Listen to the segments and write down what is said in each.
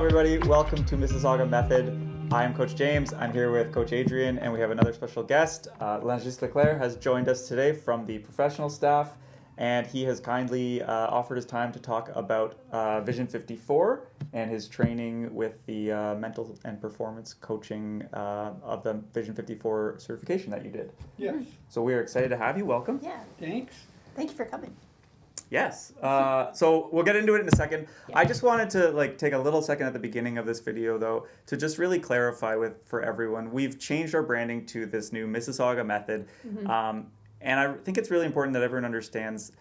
everybody. Welcome to Mississaugua Method. I am Coach James. I'm here with Coach Adrian, and we have another special guest. Langis Leclerc has joined us today from the professional staff, and he has kindly offered his time to talk about Vision 54 and his training with the mental and performance coaching of the Vision 54 certification that you did. Yes. So we are excited to have you. Welcome. Yeah. Thanks. Thank you for coming. Yes. So we'll get into it in a second. Yeah. I just wanted to take a little second at the beginning of this video though to just really clarify for everyone. We've changed our branding to this new Mississaugua method, and I think it's really important that everyone understands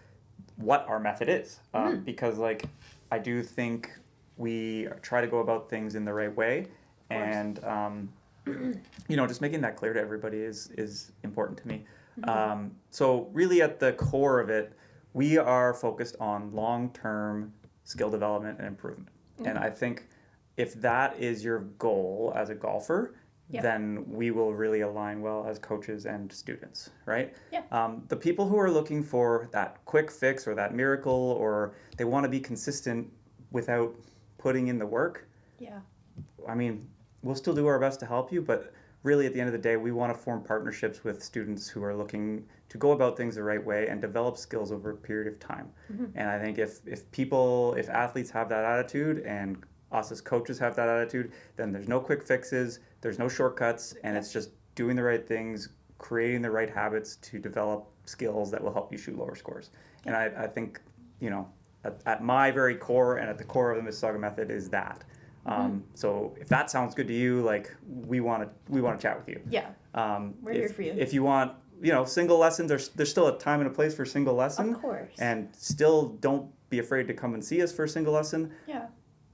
what our method is, because I do think we try to go about things in the right way, and just making that clear to everybody is important to me. So really at the core of it, we are focused on long-term skill development and improvement. And I think if that is your goal as a golfer, then we will really align well as coaches and students, right? Yeah. The people who are looking for that quick fix or that miracle, or they want to be consistent without putting in the work, I mean, we'll still do our best to help you, but really at the end of the day, we want to form partnerships with students who are looking to go about things the right way and develop skills over a period of time. And I think if athletes have that attitude and us as coaches have that attitude, then there's no quick fixes, there's no shortcuts, and it's just doing the right things, creating the right habits to develop skills that will help you shoot lower scores. And I think, at my very core and at the core of the Mississaugua method is that. So if that sounds good to you, we want to chat with you. Yeah. We're here for you. If you want, single lessons, there's still a time and a place for single lesson. Of course. And still don't be afraid to come and see us for a single lesson. Yeah.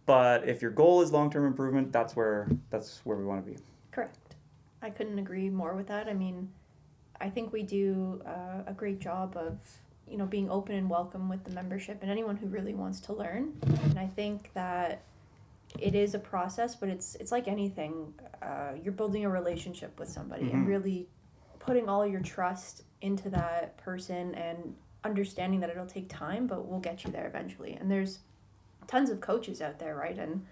But if your goal is long-term improvement, that's where we want to be. Correct. I couldn't agree more with that. I mean, I think we do a great job of, being open and welcome with the membership and anyone who really wants to learn. And I think that it is a process, but it's like anything. You're building a relationship with somebody and really putting all your trust into that person and understanding that it'll take time, but we'll get you there eventually. And there's tons of coaches out there, right? And,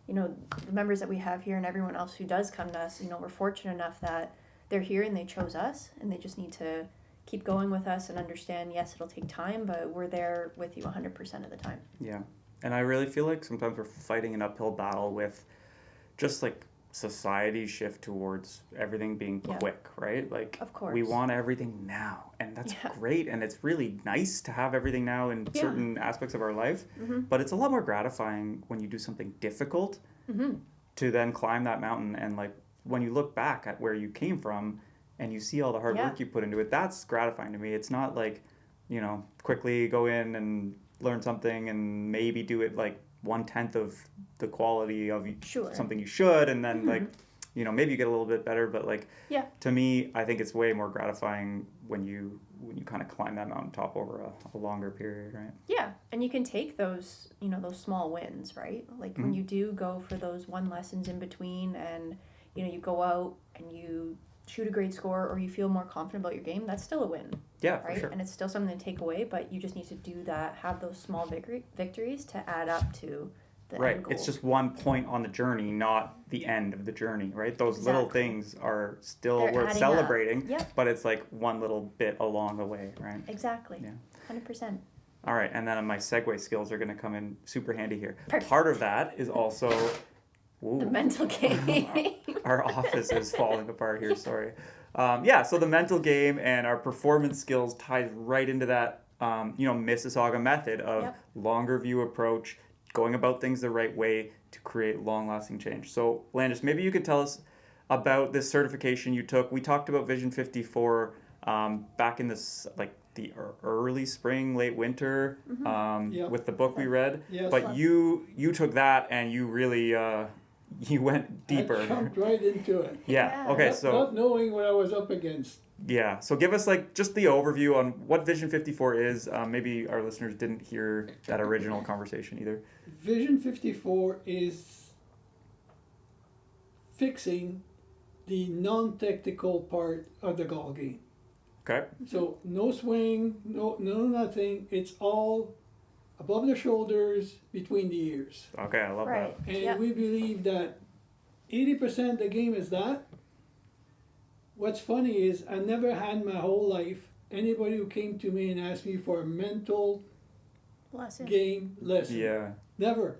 the members that we have here and everyone else who does come to us, we're fortunate enough that they're here and they chose us, and they just need to keep going with us and understand, yes, it'll take time, but we're there with you 100% of the time. Yeah. And I really feel like sometimes we're fighting an uphill battle with just society's shift towards everything being quick, right? Of course. We want everything now, and that's great, and it's really nice to have everything now in certain aspects of our life, but it's a lot more gratifying when you do something difficult to then climb that mountain, and when you look back at where you came from and you see all the hard work you put into it, that's gratifying to me. It's not quickly go in and learn something and maybe do it 1/10 of the quality of something you should, and then maybe you get a little bit better, but to me, I think it's way more gratifying when you kind of climb that mountaintop over a longer period, right? Yeah, and you can take those those small wins, right? When you do go for those one lessons in between, and you go out and you shoot a great score, or you feel more confident about your game, that's still a win. Yeah, right? For sure. And it's still something to take away, but you just need to do that, have those small victories to add up to the end goal. It's just one point on the journey, not the end of the journey, right? Those little things are still worth celebrating, but it's one little bit along the way, right? Exactly. Yeah. 100%. All right, and then my segue skills are going to come in super handy here. Perfect. Part of that is also... The mental game. Our office is falling apart here, sorry. So the mental game and our performance skills ties right into that, Mississaugua method of longer view approach, going about things the right way to create long-lasting change. So, Landis, maybe you could tell us about this certification you took. We talked about Vision 54 back in this, the early spring, late winter, with the book we read. Yes. But you took that and you really... you went deeper. I jumped right into it. Yeah. Okay. Not knowing what I was up against. Yeah. So give us just the overview on what Vision 54 is. Maybe our listeners didn't hear that original conversation either. Vision 54 is fixing the non-technical part of the golf game. Okay. So no swing, no nothing. It's all above the shoulders, between the ears. Okay, I love Right. And Yeah. we believe that 80% of the game is that. What's funny is I never had in my whole life anybody who came to me and asked me for a mental Lesson. game that. lesson. Yeah. Never.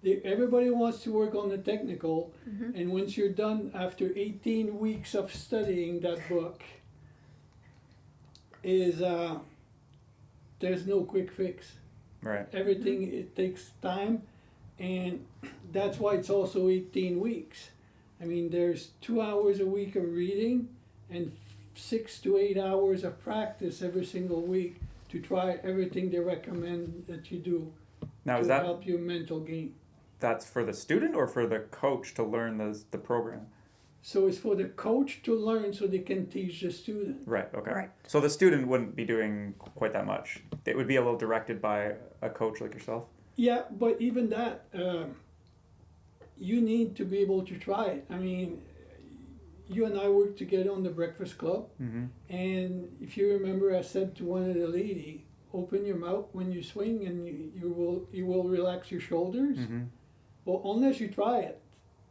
Everybody wants to work on the technical, Mhm. and once you're done after 18 weeks of studying that book, is there's no quick fix. Right. Everything it takes time, and that's why it's also 18 weeks. I mean, there's 2 hours a week of reading and 6 to 8 hours of practice every single week to try everything they recommend that you do Now, to is that help your mental game. that's for the student or for the coach to learn the program? So it's for the coach to learn so they can teach the student. Right. Okay. Right. So the student wouldn't be doing quite that much. It would be a little directed by a coach like yourself. Yeah, but even that, you need to be able to try it. I mean, you and I worked together on the Breakfast Club, Mm-hmm. and if you remember, I said to one of the lady, "Open your mouth when you swing, and you will relax your shoulders." Mm-hmm. Well, unless you try it,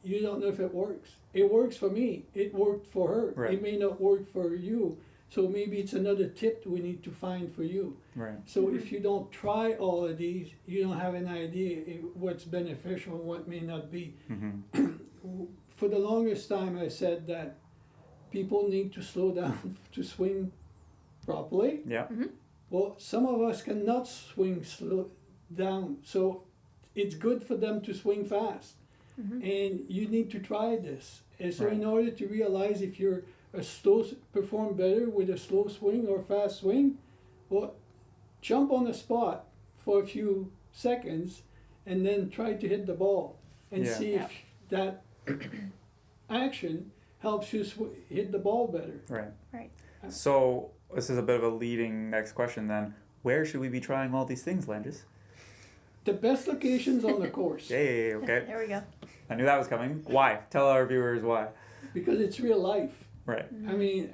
you don't know if it works. It works for me. It worked for her. Right. It may not work for you. So maybe it's another tip we need to find for you. Right. So if you don't try all of these, you don't have an idea what's beneficial and what may not be. Mm-hmm. For the longest time, I said that people need to slow down to swing properly. Yeah. Well, some of us cannot swing slow down, so it's good for them to swing fast. Mhm. And you need to try this. And so Right. in order to realize if you're perform better with a slow swing or fast swing, well, jump on the spot for a few seconds and then try to hit the ball and Yeah. see if that action helps you hit the ball better. Right. Right. So this is a bit of a leading next question then. Where should we be trying all these things, Langis? The best locations on the course, Yay, okay. There we go. I knew that was coming. Why? Tell our viewers why. because it's real life. Right. I mean,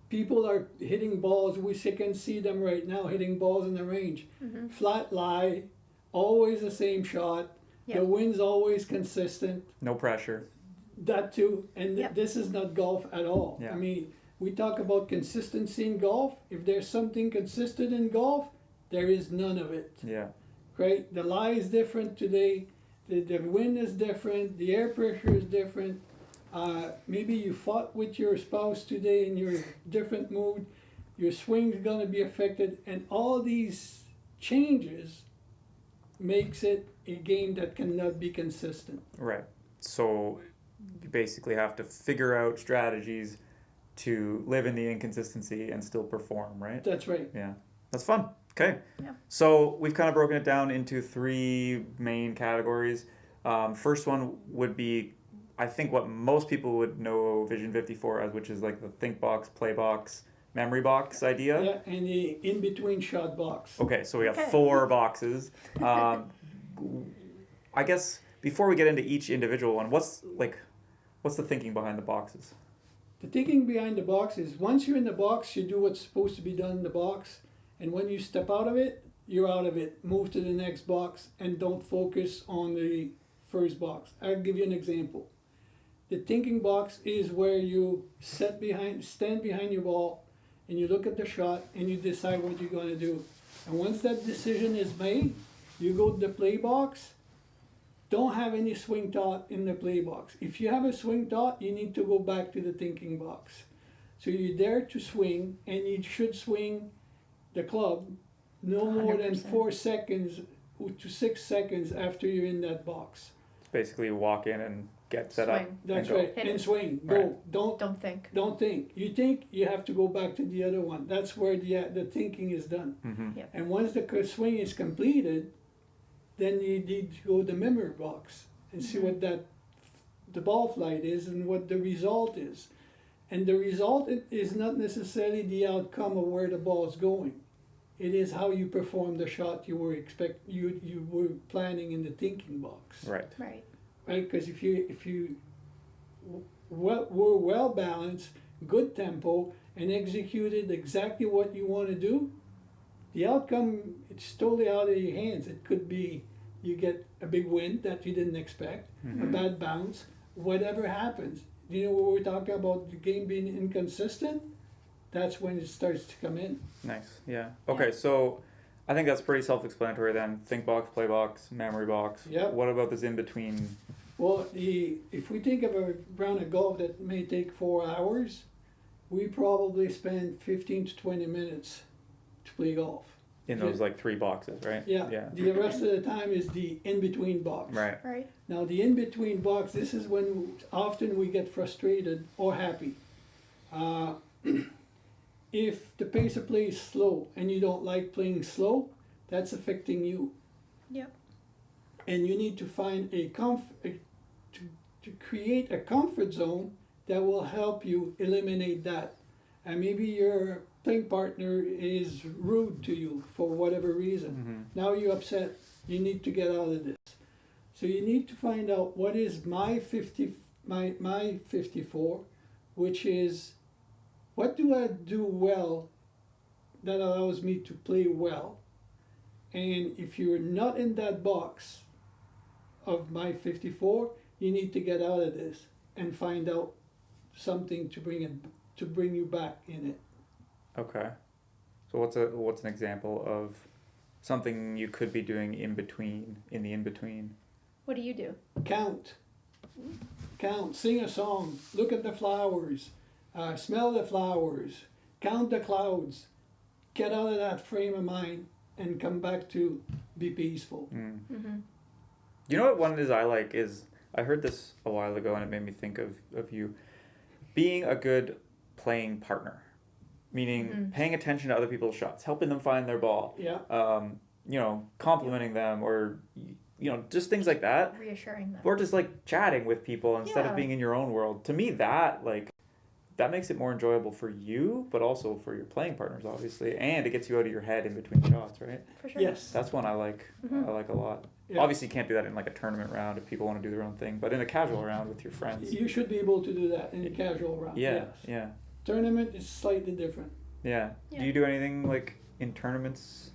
people are hitting balls. We can see them right now hitting balls in the range. Mhm. Flat lie, always the same shot. Yep. The wind's always consistent. No pressure. That too. And Yep. this is not golf at all. Yeah. I mean, we talk about consistency in golf. If there's something consistent in golf, there is none of it. Yeah. Right? The lie is different today. The wind is different. The air pressure is different. Maybe you fought with your spouse today and you're in a different mood. Your swing's gonna be affected, and all these changes makes it a game that cannot be consistent. Right. So you basically have to figure out strategies to live in the inconsistency and still perform, right? That's right. Yeah. That's fun. Okay. Yeah. So we've kind of broken it down into 3 main categories. First one would be, I think, what most people would know Vision 54 as, which is like the think box, play box, memory box idea. Yeah, and the in-between shot box. Okay, so we have Okay. 4 boxes. I guess before we get into each individual one, what's the thinking behind the boxes? The thinking behind the box is once you're in the box, you do what's supposed to be done in the box, and when you step out of it, you're out of it. Move to the next box and don't focus on the first box. I'll give you an example. The thinking box is where you stand behind your ball, and you look at the shot and you decide what you're going to do. And once that decision is made, you go to the play box. Don't have any swing thought in the play box. If you have a swing thought, you need to go back to the thinking box. So you're there to swing, and you should swing the club no more than 100%. 4 seconds to 6 seconds after you're in that box. Basically walk in and get set up. Swing. That's and go. right. Hit And it. swing. Go. Right. Don't think. Don't think. You think, you have to go back to the other one. That's where the thinking is done. Mm-hmm. And once the swing is completed, then you need to go to the memory box and see what the ball flight is and what the result is. And the result is not necessarily the outcome of where the ball is going. It is how you perform the shot you were planning in the thinking box. Right. Right. Right? Because if you were well balanced, good tempo, and executed exactly what you want to do, the outcome, it's totally out of your hands. It could be you get a big win that you didn't expect, a bad bounce, whatever happens. You know, when we're talking about the game being inconsistent, that's when it starts to come in. Nice. Yeah. Okay. So I think that's pretty self-explanatory then. Think box, play box, memory box. Yep. What about this in between? Well, if we think of a round of golf that may take 4 hours, we probably spend 15 to 20 minutes to play golf. In those like 3 boxes, right? Yeah. Yeah. The rest of the time is the in-between box. Right. Right. Now, the in-between box, this is when often we get frustrated or happy. If the pace of play is slow and you don't like playing slow, that's affecting you. Yep. And you need to find to create a comfort zone that will help you eliminate that. And maybe your playing partner is rude to you for whatever reason. Now you're upset. You need to get out of this. So you need to find out what is my 54, which is what do I do well that allows me to play well. And if you're not in that box of my 54, you need to get out of this and find out something to bring you back in it. Okay. So what's an example of something you could be doing in the in between? What do you do? Count, sing a song, look at the flowers, smell the flowers, count the clouds, get out of that frame of mind and come back to be peaceful. You know what one is I like is, I heard this a while ago and it made me think of you being a good playing partner, meaning paying attention to other people's shots, helping them find their ball, Yeah. Complimenting them, or just things like that, Reassuring them. or just like chatting with people instead of Yeah. being in your own world. To me, that makes it more enjoyable for you, but also for your playing partners, obviously, and it gets you out of your head in between shots, right? For sure. Yes. That's one I like. I like a lot. Yeah. Obviously, you can't do that in like a tournament round if people want to do their own thing, but in a casual round with your friends. You should be able to do that in a casual round. Yeah, Yes. yeah, Tournament is slightly different. yeah. Yeah. Do you do anything like in tournaments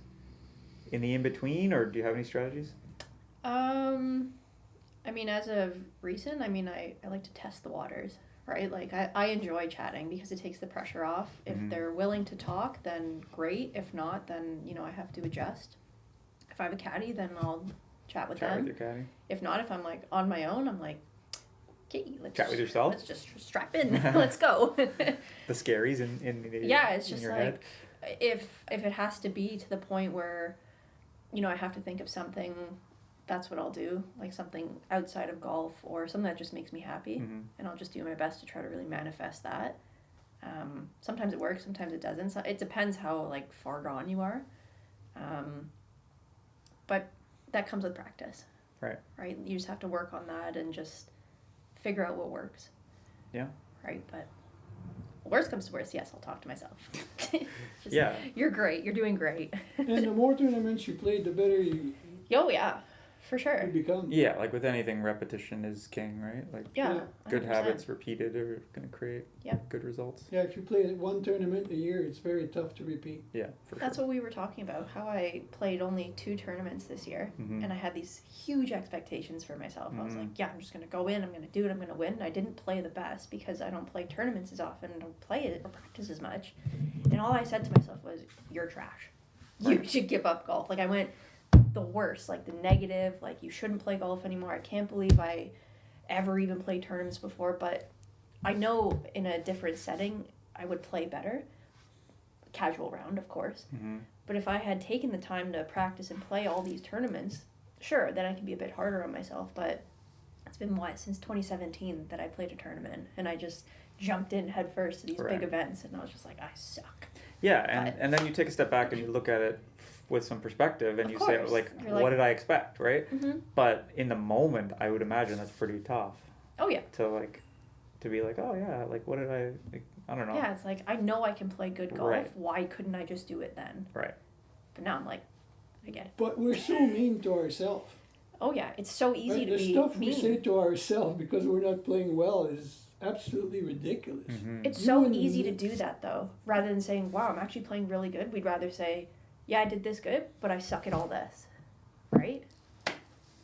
in the in between, or do you have any strategies? I mean, as of recent, I like to test the waters, right? Like, I enjoy chatting because it takes the pressure off. If they're willing to talk, then great. If not, then, I have to adjust. If I have a caddy, then I'll chat with Chat them. with your caddy. If not, if I'm, like, on my own, I'm like, okay, let's... Chat with yourself? Let's just strap in. Let's go. The scaries in Yeah, it's in just your like, head. if it has to be to the point where, I have to think of something, that's what I'll do, like something outside of golf or something that just makes me happy, and I'll just do my best to try to really manifest that. Sometimes it works, sometimes it doesn't. So it depends how like far gone you are, but that comes with practice. Right. Right. You just have to work on that and just figure out what works. Yeah. Right, but worst comes to worst, yes, I'll talk to myself. Just, Yeah. You're great. You're doing great. And the more tournaments you play, the better you Oh yeah, for sure. become. Yeah, like with anything, repetition is king, right? Like Yeah. good 100%. habits repeated are going to create Yep. good results. Yeah, if you play one tournament a year, it's very tough to repeat. Yeah, for That's sure. what we were talking about. How I played only 2 tournaments this year, Mhm. and I had these huge expectations for myself. I was like, yeah, I'm just gonna go in. I'm gonna do it. I'm gonna win. And I didn't play the best because I don't play tournaments as often. I don't play it or practice as much. And all I said to myself was, "You're trash. You should give up golf." Like I went the worst, like the negative. Like you shouldn't play golf anymore. I can't believe I ever even played tournaments before. But I know in a different setting I would play better. Casual round, of course. But if I had taken the time to practice and play all these tournaments, sure, then I can be a bit harder on myself. But it's been since 2017 that I played a tournament, and I just jumped in head first to these Right. big events, and I was just like, I suck. Yeah, But- and then you take a step back and you look at it with some perspective and Of you say, course. like, You're what like- did I expect, right? Mm-hmm. But in the moment, I would imagine that's pretty tough Oh yeah. to be like, oh yeah, like what did I don't know. Yeah, it's like I know I can play good golf. Right. Why couldn't I just do it then? Right. But now I'm like, I get it. But we're so mean to ourselves. Oh yeah, it's so easy Right? to The be stuff mean. we say to ourselves because we're not playing well is absolutely ridiculous. Mm-hmm. It's so You and easy me- to do that though. Rather than saying, wow, I'm actually playing really good, we'd rather say, yeah, I did this good, but I suck at all this, right?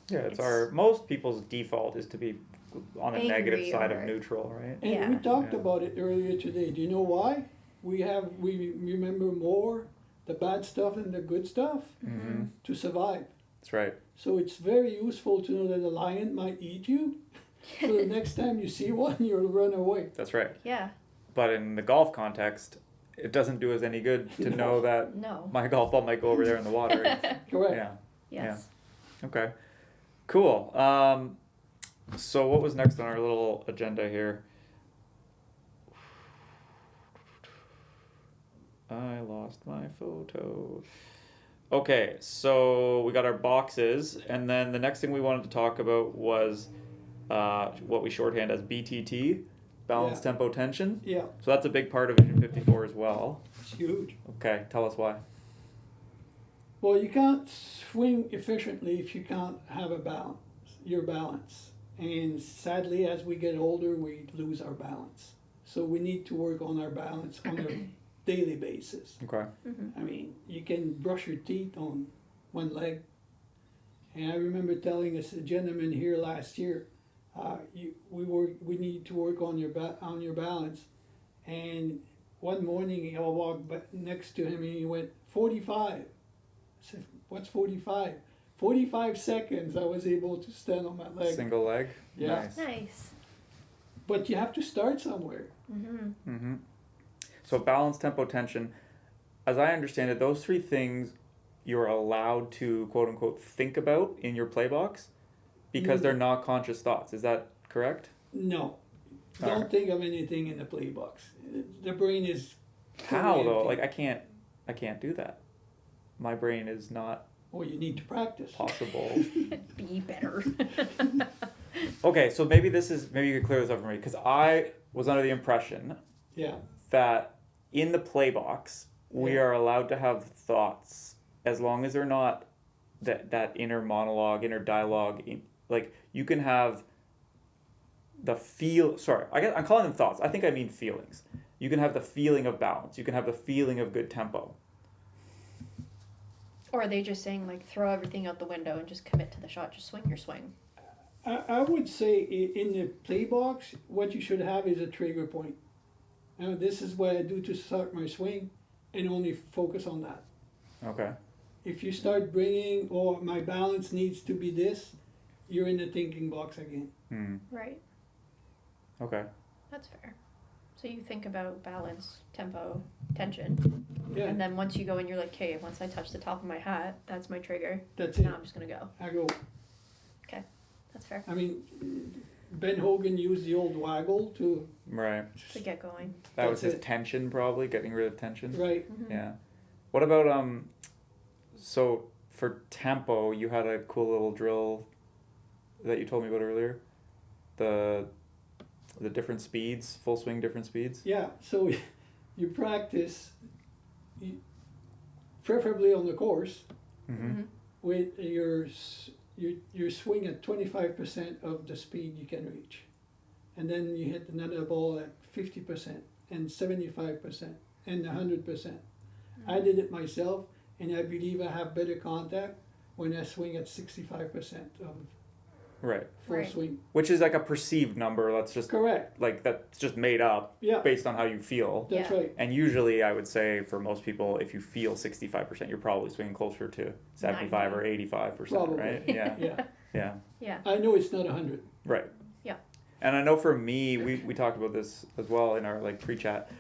Yeah, it's It's- most people's default is to be on the negative Angry side or- of neutral, right? And Yeah. we talked Yeah. about it earlier today. Do you know why? We remember more the bad stuff than the good stuff Mm-hmm. to survive. That's right. So it's very useful to know that a lion might eat you. So the next time you see one, you'll run away. That's right. Yeah, But in the golf context, it doesn't do us any good to No. know that no. my golf ball might go over there in the water. Correct. Yeah. Yes. Okay. Cool. So what was next on our little agenda here? I lost my photo. Okay, so we got our boxes, and then the next thing we wanted to talk about was what we shorthand as BTT, balance, Yeah. tempo, tension. Yeah, So that's a big part of Vision 54 as well. it's huge. Okay, tell us why. Well, you can't swing efficiently if you can't have your balance. And sadly, as we get older, we lose our balance. So we need to work on our balance on a daily basis. Okay. Mm-hmm. I mean, you can brush your teeth on one leg. And I remember telling a gentleman here last year, we need to work on your balance. And one morning I walked next to him and he went 45. I said, "What's 45?" 45 seconds I was able to stand on my leg. Single leg. Yeah. Nice. Nice. But you have to start somewhere. Mm-hmm. Mm-hmm. So balance, tempo, tension. As I understand it, those three things you're allowed to quote unquote think about in your play box because they're not conscious thoughts. Is that correct? No, don't Alright. think of anything in the play box. The brain is How totally though? empty. Like I can't do that. My brain is not Well, you need to practice. possible. Be better. Okay, so maybe you could clear this up for me because I was under the impression Yeah, that in the play box we Yeah. are allowed to have thoughts as long as they're not that inner monologue, inner dialogue. Like you can have I'm calling them thoughts. I think I mean feelings. You can have the feeling of balance. You can have the feeling of good tempo. Or are they just saying like throw everything out the window and just commit to the shot, just swing your swing? I would say in the play box, what you should have is a trigger point. This is what I do to start my swing, and only focus on that. Okay. If you start bringing, oh, my balance needs to be this, you're in the thinking box again. Right. Okay. That's fair. So you think about balance, tempo, tension, Yeah, and then once you go and you're like, okay, once I touch the top of my hat, that's my trigger. that's it. Now I'm just gonna go. I go. That's fair. I mean, Ben Hogan used the old waggle to, Right. To get going. That was That's his it. tension, probably getting rid of tension. right, Mm-hmm. Yeah. What about so for tempo, you had a cool little drill that you told me about earlier. The different speeds, full swing different speeds. yeah, so you practice, preferably on the course, Mm-hmm. with your swing at 25% of the speed you can reach. And then you hit another ball at 50% and 75% and 100%. I did it myself, and I believe I have better contact when I swing at 65% of Right. full Right. swing. Which is like a perceived number. That's just Correct. like that's just made up Yeah, based on how you feel. that's Yeah. right. And usually, I would say for most people, if you feel 65%, you're probably swinging closer to 75 or 85%, Probably. right? Yeah. Yeah, Yeah. Yeah. I know it's not 100. Right. Yeah. And I know for me, we talked about this as well in our like pre-chat.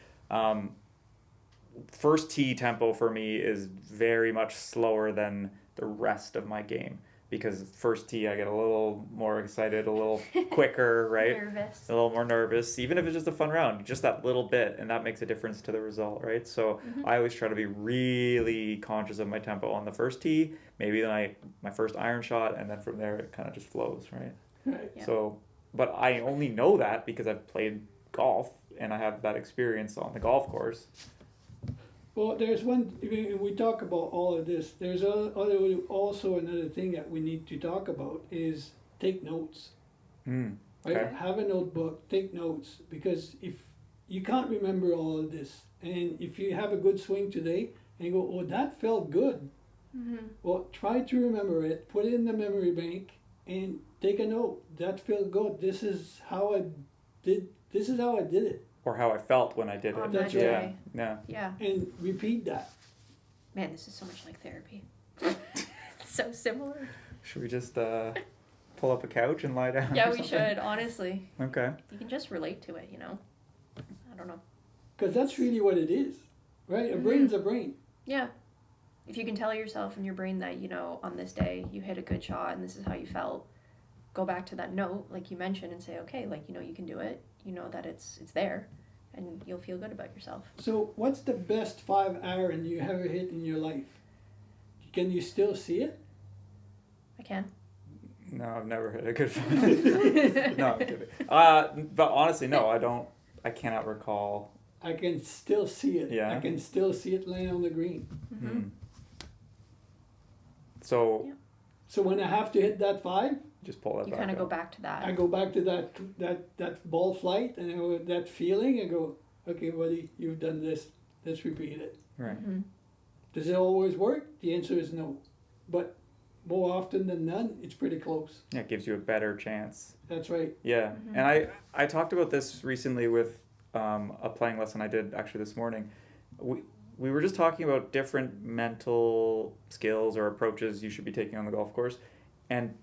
First tee tempo for me is very much slower than the rest of my game because first tee I get a little more excited, a little quicker, right? Nervous. A little more nervous, even if it's just a fun round, just that little bit, and that makes a difference to the result, right? So I always try to be really conscious of my tempo on the first tee, maybe then my first iron shot, and then from there it kind of just flows, right? Right. Yeah. So, but I only know that because I've played golf and I have that experience on the golf course. Well, there's one, we talk about all of this, there's also another thing that we need to talk about is take notes. Right? Okay. Have a notebook, take notes, because if you can't remember all of this, and if you have a good swing today and you go, oh, that felt good. Mm-hmm. Well, try to remember it, put it in the memory bank, and take a note. That felt good. This is how I did it. Or how I felt when I did On it. that Yeah. day. Yeah. Yeah. And repeat that. Man, this is so much like therapy. So similar. Should we just pull up a couch and lie down? Yeah, or we something? should, honestly. Okay. You can just relate to it, you know? I don't know. Because that's really what it is, right? A brain's a brain. Yeah. If you can tell yourself in your brain that, you know, on this day you hit a good shot and this is how you felt, go back to that note, like you mentioned, and say, okay, like, you know, you can do it. You know that it's there, and you'll feel good about yourself. So what's the best 5 iron you ever hit in your life? Can you still see it? I can. No, I've never hit a good five. No, I'm kidding. But honestly, no, I don't. I cannot recall. I can still see it. Yeah. I can still see it laying on the green. Mm-hmm. So Yeah. So when I have to hit that 5, just pull that You back kind of go up. back to that. I go back to that ball flight and I go, that feeling. I go, okay, buddy, you've done this. Let's repeat it. Right. Mm-hmm. Does it always work? The answer is no. But more often than none, it's pretty close. Yeah, it gives you a better chance. That's right. Yeah, Mhm. and I talked about this recently with a playing lesson I did actually this morning. We were just talking about different mental skills or approaches you should be taking on the golf course, and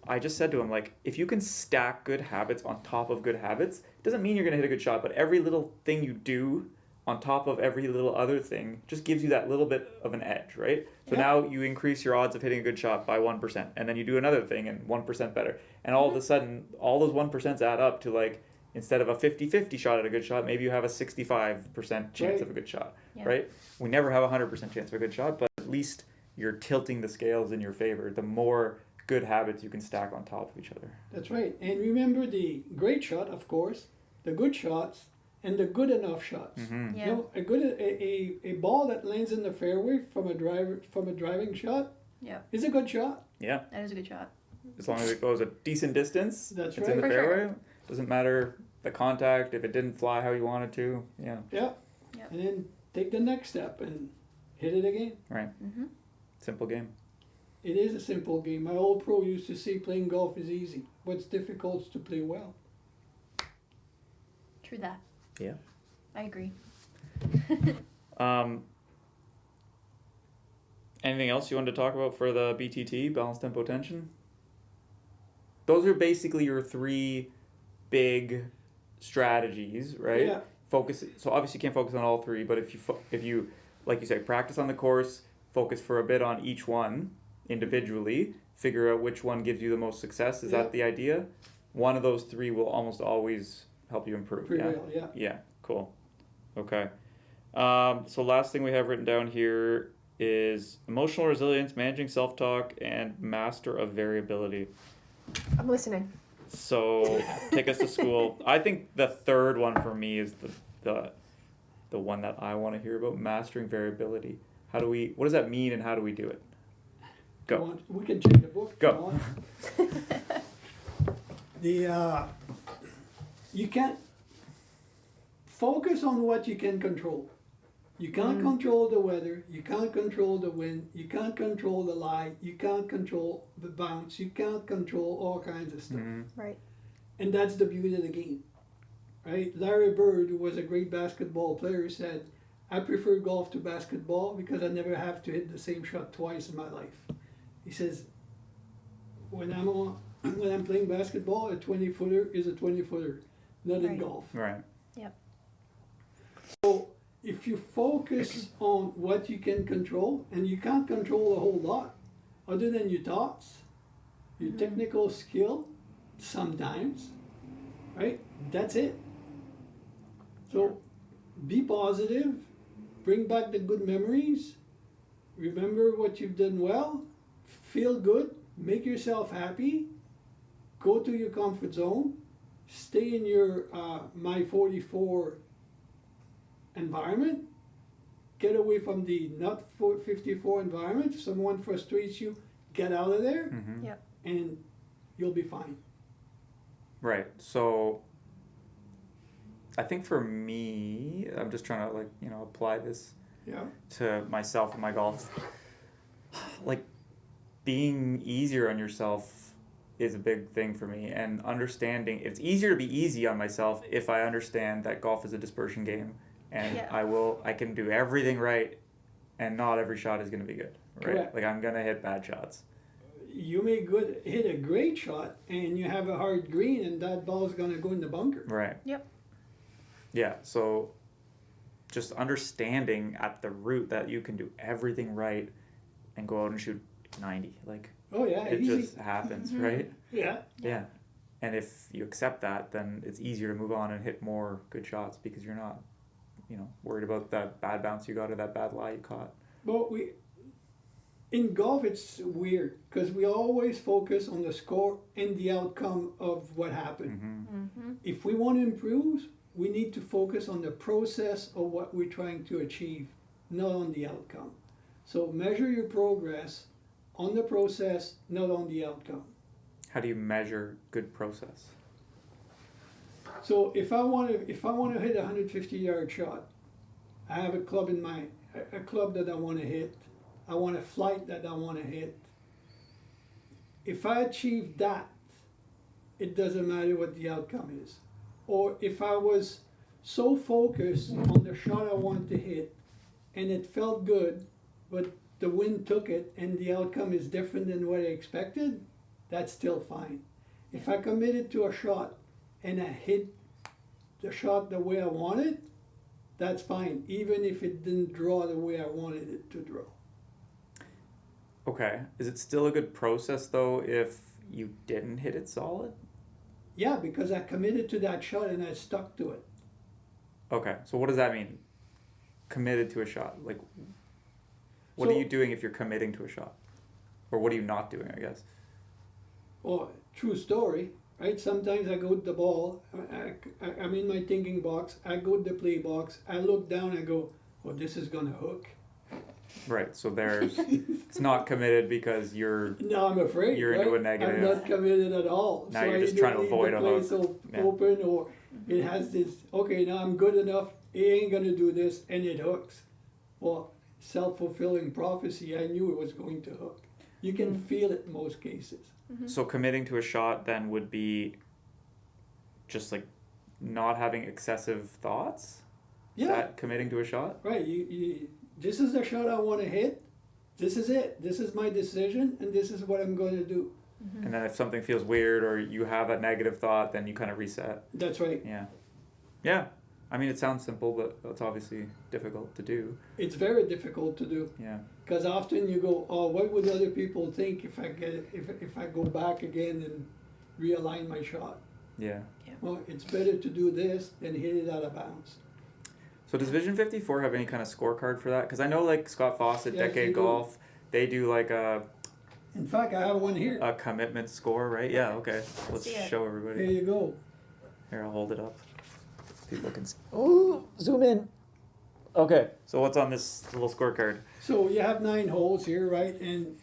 I just said to him, like, if you can stack good habits on top of good habits, it doesn't mean you're gonna hit a good shot, but every little thing you do on top of every little other thing just gives you that little bit of an edge, right? So Yeah. now you increase your odds of hitting a good shot by 1%, and then you do another thing and 1% better. And all of a sudden, all those 1% add up to, like, instead of a 50-50 shot at a good shot, maybe you have a 65% chance Right. of a good shot, Yeah. right? We never have a 100% chance of a good shot, but at least you're tilting the scales in your favor. The more good habits you can stack on top of each other. That's right. And remember the great shot, of course, the good shots, and the good enough shots. Mm-hmm. Yeah. You know, a ball that lands in the fairway from a driving shot Yeah. is a good shot. Yeah, That is a good shot. as long as it goes a decent distance, That's it's right. in the For sure. fairway. Doesn't matter the contact, if it didn't fly how you wanted to. Yeah, Yeah. Yep. And then take the next step and hit it again. Mm-hmm. simple game. It is a simple game. My old pro used to say playing golf is easy. What's difficult is to play well. True that. Yeah. I agree. Anything else you wanted to talk about for the BTT, balance, tempo, tension? Those are basically your 3 big strategies, right? Yeah. Focus. So obviously you can't focus on all 3, but if you like you say, practice on the course, focus for a bit on each one individually, figure out which one gives you the most success. Is Yeah. that the idea? One of those 3 will almost always help you improve. Pretty Yeah. well, yeah. Yeah. Cool. Okay. So last thing we have written down here is emotional resilience, managing self-talk, and master of variability. I'm listening. So take us to school. I think the third one for me is the one that I want to hear about, mastering variability. What does that mean and how do we do it? Go. We can check the book. if Go. you want. You can't focus on what you can control. You can't control the weather, you can't control the wind, you can't control the light, you can't control the bounce, you can't control all kinds of stuff. Mhm. Right. And that's the beauty of the game, right? Larry Bird, who was a great basketball player, said, I prefer golf to basketball because I never have to hit the same shot twice in my life. He says, when I'm playing basketball, a 20-footer is a 20-footer, not in Right. golf. Right. So if you focus on what you can control, and you can't control a whole lot, other than your thoughts, your technical skill, sometimes, right? That's it. So be positive, bring back the good memories, remember what you've done well, feel good, make yourself happy, go to your comfort zone, stay in your My 44 environment, get away from the not 54 environment. If someone frustrates you, get out of there, Mm-hmm. Yep. and you'll be fine. Right. So I think for me, I'm just trying to apply this to myself and my golf. Like, being easier on yourself is a big thing for me, and understanding it's easier to be easy on myself if I understand that golf is a dispersion game, and I can do everything right, and not every shot is going to be good, right? Correct. Like, I'm going to hit bad shots. You may hit a great shot and you have a hard green and that ball's gonna go in the bunker. Right. Yep. Yeah, so just understanding at the root that you can do everything right and go out and shoot 90. Like, Oh yeah, it easy. just happens, right? Yeah. Yeah. And if you accept that, then it's easier to move on and hit more good shots because you're not, worried about that bad bounce you got or that bad lie you caught. But in golf it's weird because we always focus on the score and the outcome of what happened. Mm-hmm. If we want to improve, we need to focus on the process of what we're trying to achieve, not on the outcome. So measure your progress on the process, not on the outcome. How do you measure good process? So if I want to hit a 150-yard shot, I have a club a club that I want to hit. I want a flight that I want to hit. If I achieve that, it doesn't matter what the outcome is. Or if I was so focused on the shot I want to hit and it felt good, but the wind took it and the outcome is different than what I expected, that's still fine. If I committed to a shot and I hit the shot the way I wanted, that's fine, even if it didn't draw the way I wanted it to draw. Okay. Is it still a good process, though, if you didn't hit it solid? Yeah, because I committed to that shot and I stuck to it. Okay. So what does that mean? Committed to a shot. Like, what are you doing if you're committing to a shot? Or what are you not doing, I guess? Well, true story, right? Sometimes I go with the ball, I'm in my thinking box, I go to the play box, I look down, I go, oh, this is gonna hook. Right, so it's not committed because you're No, I'm afraid. You're into a negative. I'm not committed at all. Now you're just trying to avoid a hook. So Yeah. open, or it has this. Okay, now I'm good enough. It ain't gonna do this, and it hooks. Well, self-fulfilling prophecy. I knew it was going to hook. You can feel it in most cases. Mm-hmm. So committing to a shot then would be just like not having excessive thoughts? Yeah. Is that committing to a shot? Right. This is the shot I want to hit. This is it. This is my decision, and this is what I'm going to do. Mm-hmm. And then if something feels weird or you have a negative thought, then you kind of reset. That's right. Yeah. Yeah. I mean, it sounds simple, but it's obviously difficult to do. It's very difficult to do. Yeah. Because often you go, oh, what would other people think if I go back again and realign my shot? Yeah. Well, it's better to do this than hit it out of bounds. So does Vision 54 have any kind of scorecard for that? Because I know like Scott Fawcett, Yes, they Decade do. Golf, they do like a In fact, I have one here. commitment score, right? Yeah, okay. Let's see it. show Here everybody. you go. Here, I'll hold it up. People can see. Oh, zoom in. Okay, so what's on this little scorecard? So you have 9 holes here, right? And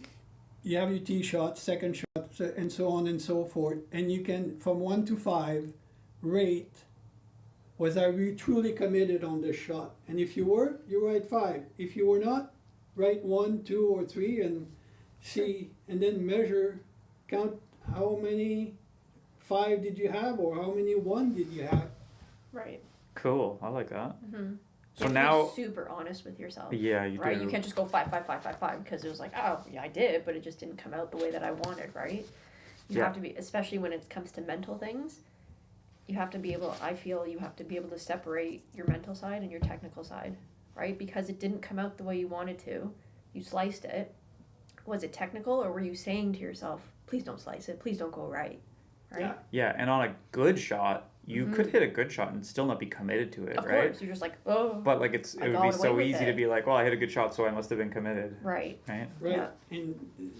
you have your tee shots, second shots, and so on and so forth. And you can, from 1 to 5, rate, was I truly committed on this shot? And if you were, you write 5. If you were not, write 1, 2, or 3 and see, and then measure, count how many 5 did you have or how many 1 did you have. Right. Cool, I like that. Mm-hmm. So You have to now- be super honest with yourself. Yeah, you Right, do. you can't just go 5, 5, 5, 5, 5 because it was like, oh yeah, I did, but it just didn't come out the way that I wanted, right? You Yeah. have to be, especially when it comes to mental things. You have to be able. I feel you have to be able to separate your mental side and your technical side, right? Because it didn't come out the way you wanted to. You sliced it. Was it technical, or were you saying to yourself, "Please don't slice it. Please don't go right." Right. Yeah. Yeah, and on a good shot, you Mhm. could hit a good shot and still not be committed to it, Of right? course, you're just like, oh. But like it I would got be away so with easy to it. be like, well, I hit a good shot, so I must have been committed, Right. right? Right? Yeah. And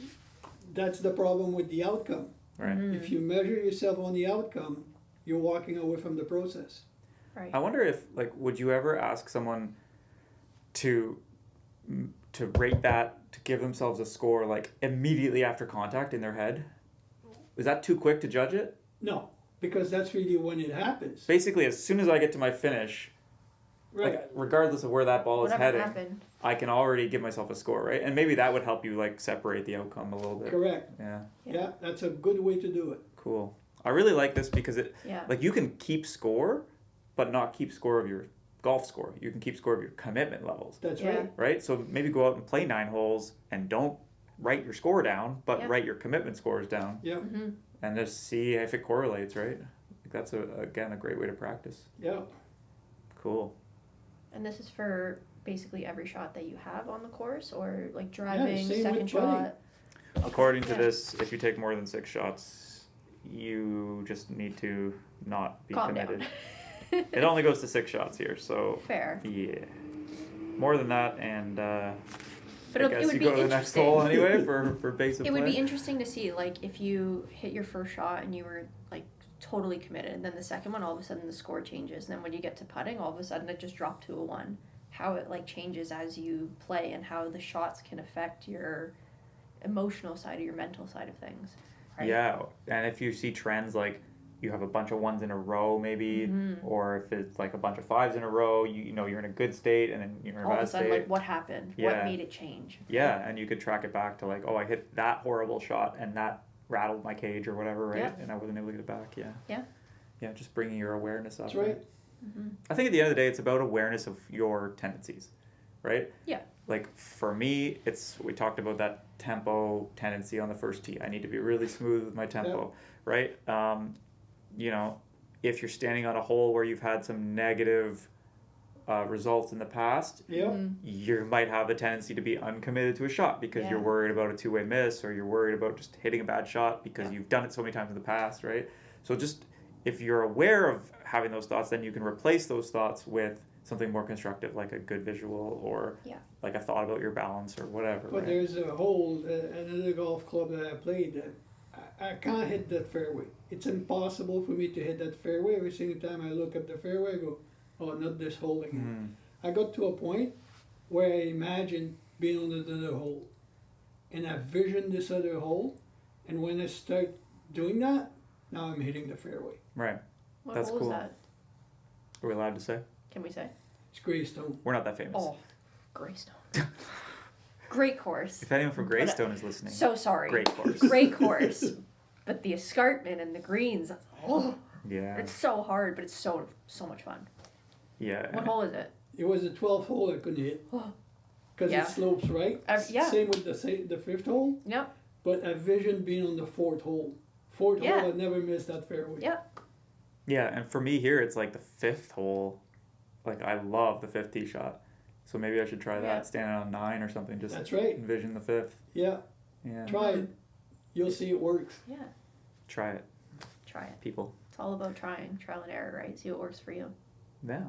that's the problem with the outcome. Right. Mhm. If you measure yourself on the outcome, you're walking away from the process. Right. I wonder if like would you ever ask someone to rate that, to give themselves a score like immediately after contact in their head? Is that too quick to judge it? No, because that's really when it happens. Basically, as soon as I get to my finish, Right. like regardless of where that ball is Whatever heading, happened. I can already give myself a score, right? And maybe that would help you like separate the outcome a little bit. Correct. Yeah, Yeah, that's a good way to do it. cool. I really like this because it Yeah. like you can keep score, but not keep score of your golf score. You can keep score of your commitment levels, That's Yeah. right. right? So maybe go out and play 9 holes and don't write your score down, but Yeah. write your commitment scores down Yeah, Mm-hmm. and just see if it correlates, right? Like that's again a great way to practice. yeah. Cool. And this is for basically every shot that you have on the course, or like driving, same second with putting. shot. According to Yeah. this, if you take more than 6 shots, you just need to not be Calm committed. down. It only goes to 6 shots here, so Fair. yeah. More than that, and But I it guess would you be go to the next hole interesting. anyway for base of It would play. be interesting to see, like, if you hit your first shot and you were like totally committed, and then the second one, all of a sudden the score changes, and then when you get to putting, all of a sudden it just dropped to a 1. How it like changes as you play, and how the shots can affect your emotional side or your mental side of things. Right? Yeah, and if you see trends like you have a bunch of 1s in a row maybe, Mhm. or if it's like a bunch of 5s in a row, you know you're in a good state and then you're in a All of bad a sudden, state. like, what happened? Yeah. What made it change? Yeah, and you could track it back to like, oh, I hit that horrible shot and that rattled my cage or whatever, right? Yeah. And I wasn't able to get it back. Yeah. Yeah. Yeah, just bringing your awareness up. That's right. Mm-hmm. I think at the end of the day, it's about awareness of your tendencies, right? Yeah. Like for me, we talked about that tempo tendency on the first tee. I need to be really smooth with my tempo, right? You know, if you're standing on a hole where you've had some negative results in the past, Yeah. Mm-hmm. you might have a tendency to be uncommitted to a shot because Yeah. you're worried about a two-way miss, or you're worried about just hitting a bad shot because Yeah. you've done it so many times in the past, right? So just if you're aware of having those thoughts, then you can replace those thoughts with something more constructive, like a good visual or Yeah. like a thought about your balance or whatever. But right? there's a hole, another golf club that I played that I can't hit that fairway. It's impossible for me to hit that fairway. Every single time I look up the fairway, I go, oh, not this hole again. I got to a point where I imagined being on the other hole. And I visioned this other hole. And when I start doing that, now I'm hitting the fairway. Right. What That's hole cool. is that? Are we allowed to say? Can we say? It's Greystone. We're not that famous. Oh, Greystone. Great course. If anyone from Greystone is listening, So sorry. great course. Great course. But the escarpment and the greens, oh, Yeah. it's so hard, but it's so much fun. Yeah. What hole is it? It was the 12th hole I couldn't hit. Because Yeah. it slopes right. Yeah. Same with the 5th hole. Yep. But I visioned being on the 4th hole. 4th Yeah. hole, I never missed that fairway. Yeah. Yeah, and for me here, it's like the 5th hole. Like I love the 5th tee shot, so maybe I should try that. Yeah. Standing on 9 or something. Just That's right. envision the 5th. Yeah, Yeah. try it. You'll see it works. Yeah. Try it, Try it. people. It's all about trying, trial and error, right? See what works for you. Yeah.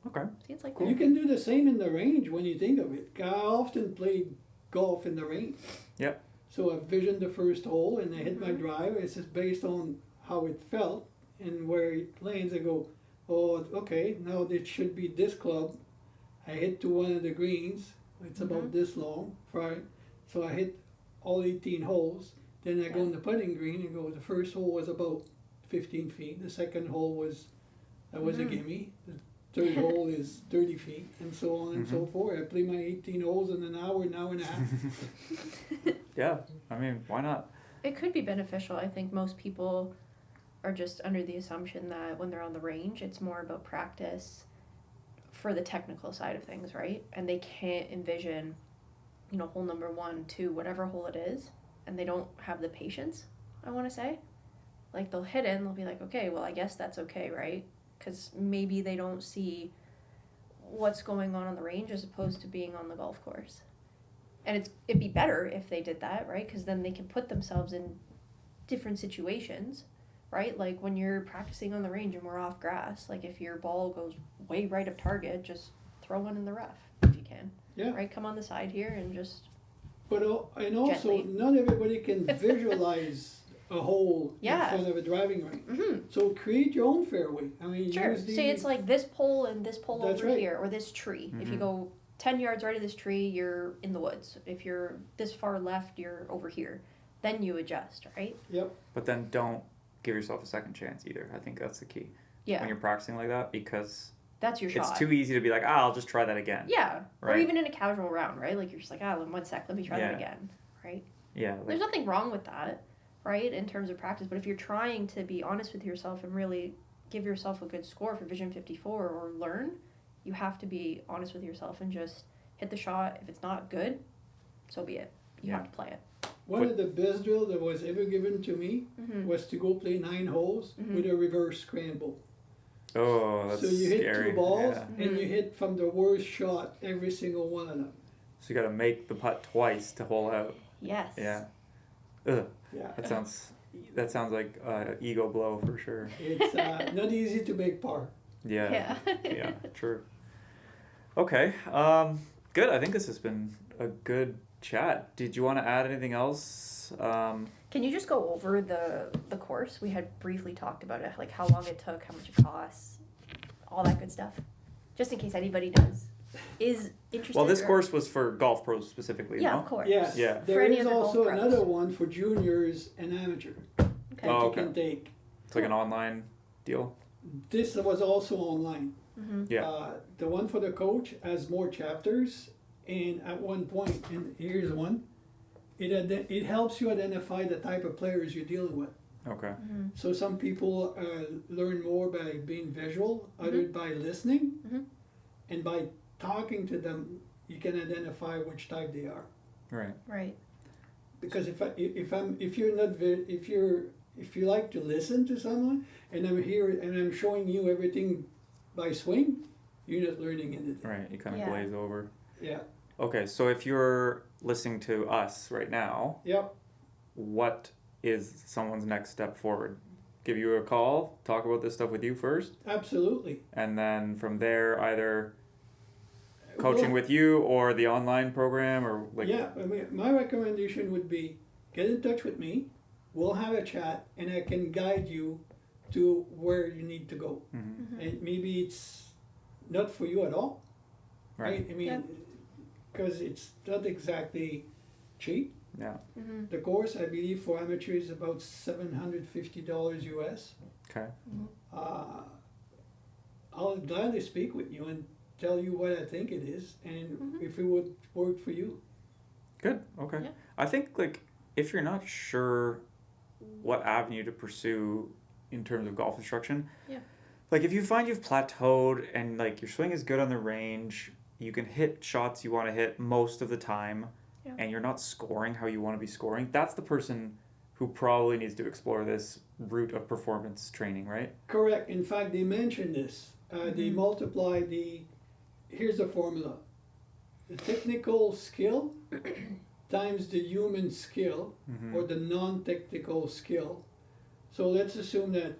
Okay. See, it's like You can do the same in the range when you think of it. I often played golf in the range. Yep. So I visioned the first hole and I hit my drive. It's just based on how it felt and where it lands. I go, oh, okay, now it should be this club. I hit to one of the greens. It's about this long, right? So I hit all 18 holes. Then I go in the putting green and go, the first hole was about 15 feet. The second hole was a gimme. The third hole is 30 feet, and so on and so forth. I play my 18 holes in an hour and a half. Yeah. I mean, why not? It could be beneficial. I think most people are just under the assumption that when they're on the range, it's more about practice for the technical side of things, right? And they can't envision, hole number 1, 2, whatever hole it is, and they don't have the patience, I want to say. Like, they'll hit it and they'll be like, okay, well, I guess that's okay, right? Because maybe they don't see what's going on the range as opposed to being on the golf course. And it'd be better if they did that, right? Because then they can put themselves in different situations, right? Like when you're practicing on the range and we're off grass, like if your ball goes way right of target, just throw one in the rough if you can. Yeah. Right? Come on the side here and just... But and also, Gently. not everybody can visualize a hole Yeah. in front of a driving range. Mm-hmm. So create your own fairway. I mean, Sure. use the, Say it's like this pole and this pole That's over right. here, or this tree. If you Mhm. go 10 yards right of this tree, you're in the woods. If you're this far left, you're over here. Then you adjust, right? Yep. But then don't give yourself a second chance either. I think that's the key. Yeah. When you're practicing like that, because That's your shot. It's too easy to be like, I'll just try that again. Yeah. Right. Or even in a casual round, right? Like, you're just like, 1 sec, let me try that again, right? Yeah. There's nothing wrong with that, right, in terms of practice. But if you're trying to be honest with yourself and really give yourself a good score for Vision 54 or learn, you have to be honest with yourself and just hit the shot. If it's not good, so be it. You have to play it. One of the best drills that was ever given to me was to go play 9 holes with a reverse scramble. Oh, that's So you hit scary. 2 balls Yeah. and you hit from the worst shot every single one of them. So you got to make the putt twice to hole out. Yes. Yeah. Ugh. Yeah. That sounds like ego blow for sure. It's not easy to make par. Yeah. Yeah. Yeah. True. Okay. Good. I think this has been a good chat. Did you want to add anything else? Can you just go over the course? We had briefly talked about it, like how long it took, how much it costs, all that good stuff. Just in case anybody is interested. Well, this course was for golf pros specifically, Yeah, no? of course. Yes. Yeah. For There any is other golf also pros. another one for juniors and amateur Okay. that Oh, you okay. can take. It's like an online deal. This was also online. Yeah. The one for the coach has more chapters, and at one point, and here's one, it helps you identify the type of players you're dealing with. Okay. So some people learn more by being visual, others by listening, and by talking to them, you can identify which type they are. Right. Right. Because if you like to listen to someone, and I'm here and I'm showing you everything by swing, you're not learning anything. Right. You kind of Yeah. glaze over. Yeah. Okay. So if you're listening to us right now, Yep. what is someone's next step forward? Give you a call, talk about this stuff with you first, Absolutely. and then from there either coaching Well, with you or the online program or like. Yeah, I mean, my recommendation would be get in touch with me. We'll have a chat, and I can guide you to where you need to go. And maybe it's not for you at all, right? I mean, because it's not exactly cheap. Yeah. The course, I believe, for amateurs is about $750 US. Okay. I'll gladly speak with you and tell you what I think it is, and if it would work for you. Good. Okay. Yeah. I think like if you're not sure what avenue to pursue in terms of golf instruction, like if you find you've plateaued and like your swing is good on the range, you can hit shots you want to hit most of the time, and you're not scoring how you want to be scoring, that's the person who probably needs to explore this route of performance training, right? Correct. In fact, they mentioned this. They multiply here's the formula. The technical skill times the human skill or the non-technical skill. So let's assume that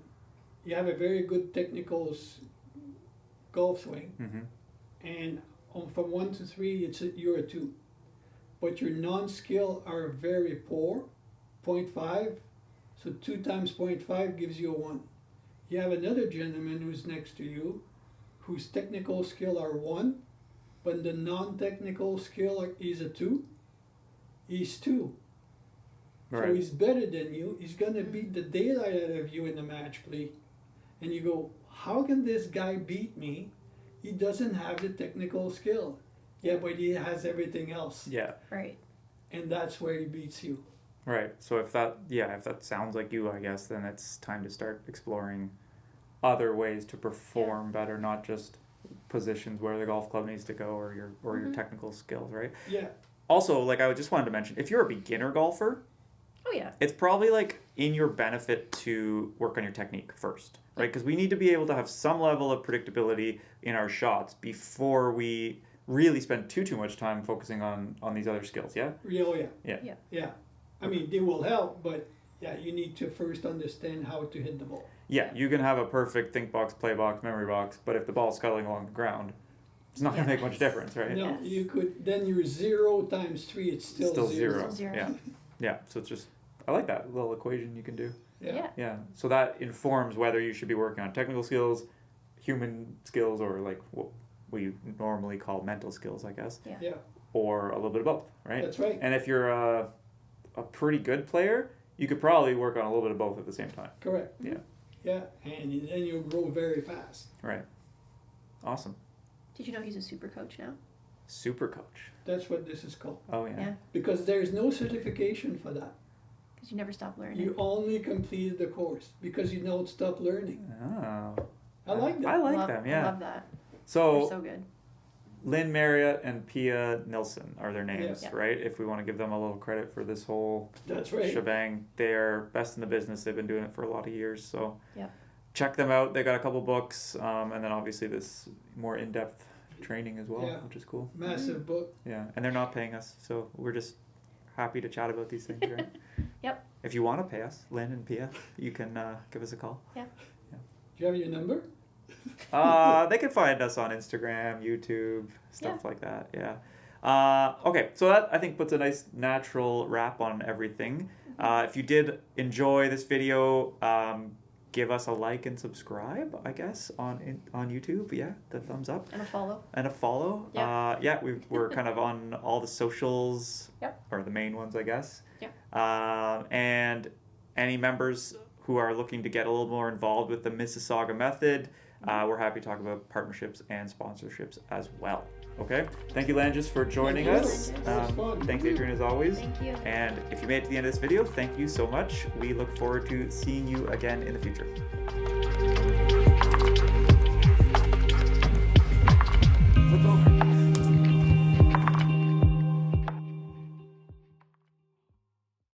you have a very good technical golf swing, and from 1 to 3, you're a 2. But your non-skill are very poor, 0.5. So 2 times 0.5 gives you a 1. You have another gentleman who's next to you, whose technical skill are 1, but the non-technical skill is a 2. He's 2. Right. So he's better than you. He's gonna beat the daylight out of you in the match play. And you go, how can this guy beat me? He doesn't have the technical skill. Yeah, but he has everything else. Yeah. Right. And that's where he beats you. Right. So if that sounds like you, I guess, then it's time to start exploring other ways to perform better, not just positions where the golf club needs to go or your technical skills, right? Yeah. Also, like I just wanted to mention, if you're a beginner golfer, Oh yeah. it's probably like in your benefit to work on your technique first, right? Because we need to be able to have some level of predictability in our shots before we really spend too much time focusing on these other skills, yeah? Oh, yeah. Yeah. Yeah. I mean, they will help, but yeah, you need to first understand how to hit the ball. Yeah, you can have a perfect think box, play box, memory box, but if the ball's scuttling along the ground, it's not going to make much difference, right? No, Yes. you could, then you're 0 times 3, it's still zero. Still zero. Yeah. Yeah, so it's just, I like that little equation you can do. Yeah. Yeah, so that informs whether you should be working on technical skills, human skills, or like what we normally call mental skills, I guess. Yeah, Or a little bit of both, right? that's right. And if you're a pretty good player, you could probably work on a little bit of both at the same time. Correct. Yeah. Yeah, and then you'll grow very fast. Right. Awesome. Did you know he's a super coach now? Super coach. That's what this is called. Oh yeah. Yeah. Because there's no certification for that. Because you never stop learning. You only completed the course because you don't stop learning. Oh. I like that. I like love, them. Yeah. I love that. So, They're so good. Lynn Marriott and Pia Nilsson are their names, Yeah. right? If we want to give them a little credit for this whole That's right. shebang, they are best in the business. They've been doing it for a lot of years. So Yeah. check them out. They got a couple books, and then obviously this more in-depth training as well, Yeah. which is cool. Massive book. Yeah, and they're not paying us, so we're just happy to chat about these things, right? Yep. If you want to pay us, Lynn and Pia, you can give us a call. Do you have your number? They can find us on Instagram, YouTube, stuff like that. Yeah. Okay, so that I think puts a nice natural wrap on everything. If you did enjoy this video, give us a like and subscribe, I guess, on YouTube. Yeah, the thumbs up. And a follow. And a follow. Yeah. We're kind of on all the socials. Yep. Or the main ones, I guess. Yeah. And any members who are looking to get a little more involved with the Mississaugua method, we're happy to talk about partnerships and sponsorships as well. Okay? Thank you, Langis, for joining Thank you. us. That was fun. Thanks, Adrian, as always. Thank you. And if you made it to the end of this video, thank you so much. We look forward to seeing you again in the future.